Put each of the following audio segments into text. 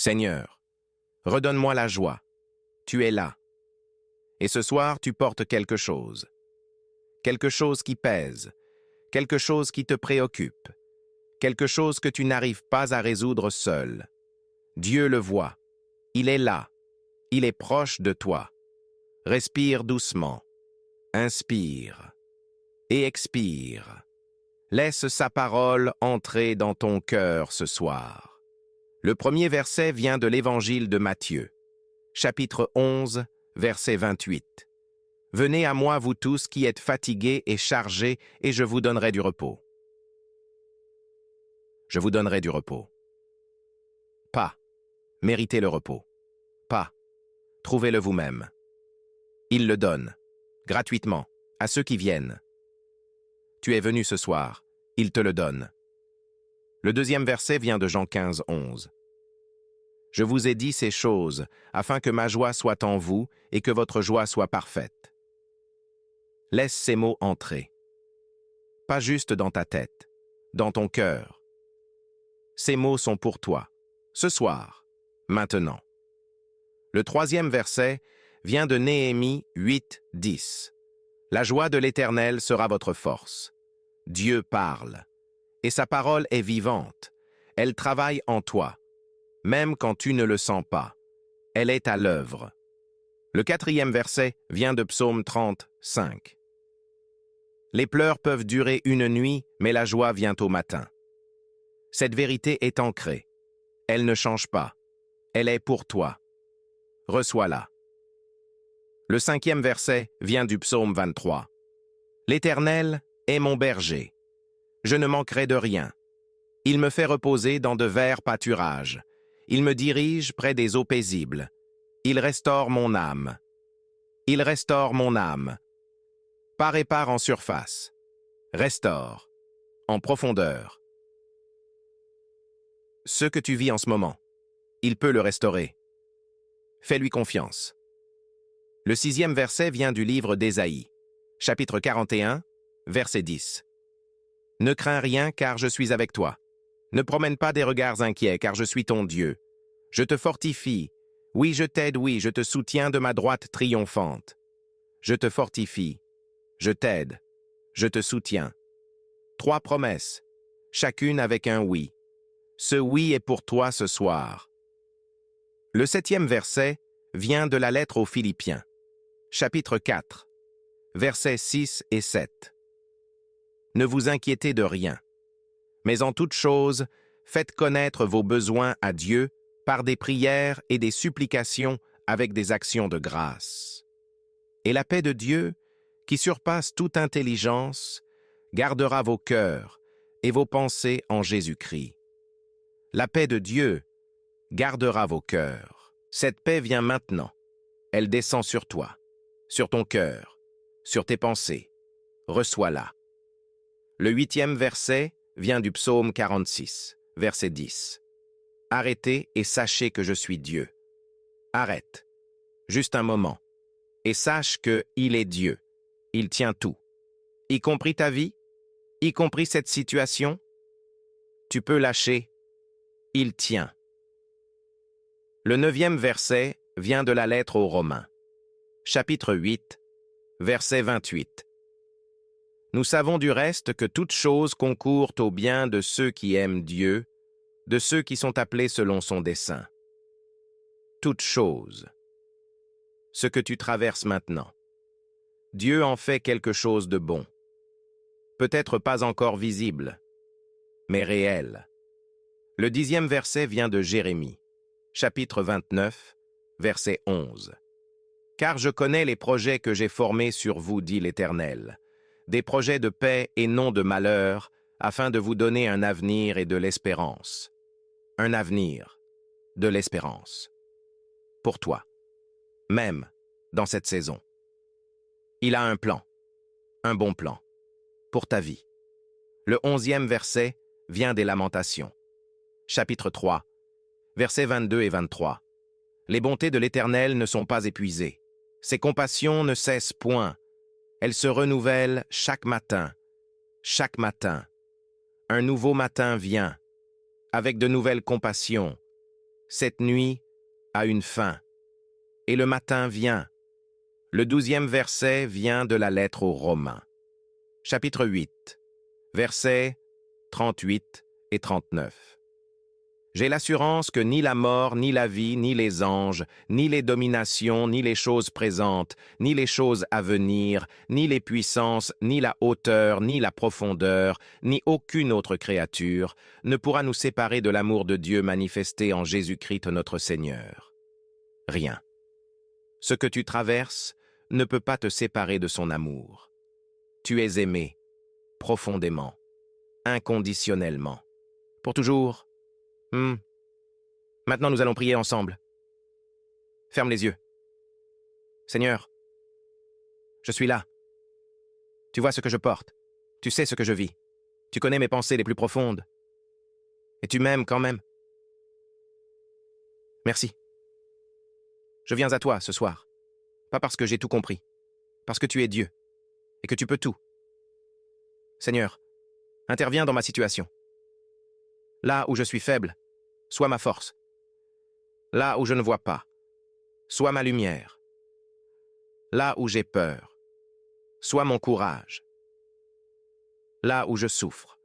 Seigneur, redonne-moi la joie. Tu es là. Et ce soir, tu portes quelque chose qui pèse, quelque chose qui te préoccupe, quelque chose que tu n'arrives pas à résoudre seul. Dieu le voit. Il est là. Il est proche de toi. Respire doucement. Inspire et expire. Laisse sa parole entrer dans ton cœur ce soir. Le premier verset vient de l'Évangile de Matthieu, chapitre 11, verset 28. Venez à moi, vous tous qui êtes fatigués et chargés, et je vous donnerai du repos. Je vous donnerai du repos. Pas. Méritez le repos. Pas. Trouvez-le vous-même. Il le donne, gratuitement, à ceux qui viennent. Tu es venu ce soir, il te le donne. Le deuxième verset vient de Jean 15, 11. Je vous ai dit ces choses, afin que ma joie soit en vous et que votre joie soit parfaite. Laisse ces mots entrer. Pas juste dans ta tête, dans ton cœur. Ces mots sont pour toi, ce soir, maintenant. Le troisième verset vient de Néhémie 8, 10. La joie de l'Éternel sera votre force. Dieu parle, et sa parole est vivante. Elle travaille en toi, même quand tu ne le sens pas. Elle est à l'œuvre. Le quatrième verset vient de Psaume 30, 5. Les pleurs peuvent durer une nuit, mais la joie vient au matin. Cette vérité est ancrée. Elle ne change pas. Elle est pour toi. Reçois-la. Le cinquième verset vient du Psaume 23. L'Éternel est mon berger. Je ne manquerai de rien. Il me fait reposer dans de verts pâturages. Il me dirige près des eaux paisibles. Il restaure mon âme. Il restaure mon âme. Pas répare en surface. Restaure. En profondeur. Ce que tu vis en ce moment, il peut le restaurer. Fais-lui confiance. Le sixième verset vient du livre d'Ésaïe, chapitre 41, verset 10. Ne crains rien, car je suis avec toi. Ne promène pas des regards inquiets, car je suis ton Dieu. Je te fortifie. Oui, je t'aide, oui, je te soutiens de ma droite triomphante. Je te fortifie. Je t'aide. Je te soutiens. 3 promesses, chacune avec un oui. Ce oui est pour toi ce soir. Le 7e verset vient de la lettre aux Philippiens, chapitre 4, versets 6 et 7. Ne vous inquiétez de rien, mais en toute chose, faites connaître vos besoins à Dieu par des prières et des supplications avec des actions de grâce. Et la paix de Dieu, qui surpasse toute intelligence, gardera vos cœurs et vos pensées en Jésus-Christ. La paix de Dieu gardera vos cœurs. Cette paix vient maintenant. Elle descend sur toi, sur ton cœur, sur tes pensées. Reçois-la. Le 8e verset vient du psaume 46, verset 10. Arrêtez et sachez que je suis Dieu. Arrête, juste un moment, et sache que il est Dieu. Il tient tout, y compris ta vie, y compris cette situation. Tu peux lâcher. Il tient. Le 9e verset vient de la lettre aux Romains, chapitre 8, verset 28. Nous savons du reste que toutes choses concourent au bien de ceux qui aiment Dieu, de ceux qui sont appelés selon son dessein. Toutes choses. Ce que tu traverses maintenant. Dieu en fait quelque chose de bon. Peut-être pas encore visible, mais réel. Le 10e verset vient de Jérémie, chapitre 29, verset 11. Car je connais les projets que j'ai formés sur vous, dit l'Éternel, des projets de paix et non de malheur, afin de vous donner un avenir et de l'espérance. Un avenir, de l'espérance. Pour toi, même dans cette saison. Il a un plan, un bon plan, pour ta vie. Le 11e verset vient des Lamentations, chapitre 3, versets 22 et 23. Les bontés de l'Éternel ne sont pas épuisées. Ses compassions ne cessent point. Elles se renouvellent chaque matin. Chaque matin. Un nouveau matin vient, avec de nouvelles compassions. Cette nuit a une fin, et le matin vient. Le 12e verset vient de la lettre aux Romains. Chapitre 8, versets 38 et 39. J'ai l'assurance que ni la mort, ni la vie, ni les anges, ni les dominations, ni les choses présentes, ni les choses à venir, ni les puissances, ni la hauteur, ni la profondeur, ni aucune autre créature ne pourra nous séparer de l'amour de Dieu manifesté en Jésus-Christ notre Seigneur. Rien. Ce que tu traverses ne peut pas te séparer de son amour. Tu es aimé, profondément, inconditionnellement. Pour toujours. Maintenant, nous allons prier ensemble. Ferme les yeux. Seigneur, je suis là. Tu vois ce que je porte. Tu sais ce que je vis. Tu connais mes pensées les plus profondes. Et tu m'aimes quand même. Merci. Je viens à toi ce soir. Pas parce que j'ai tout compris. Parce que tu es Dieu. Et que tu peux tout. Seigneur, interviens dans ma situation. Là où je suis faible, sois ma force. Là où je ne vois pas, sois ma lumière. Là où j'ai peur, sois mon courage. Là où je souffre,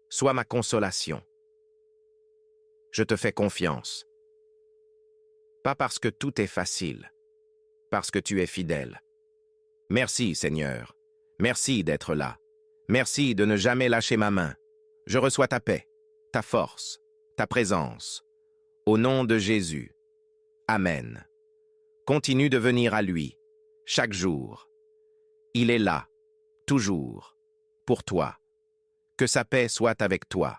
sois ma consolation. Je te fais confiance. Pas parce que tout est facile, parce que tu es fidèle. Merci, Seigneur. Merci d'être là. Merci de ne jamais lâcher ma main. Je reçois ta paix, ta force, ta présence. Au nom de Jésus. Amen. Continue de venir à lui, chaque jour. Il est là, toujours, pour toi. Que sa paix soit avec toi.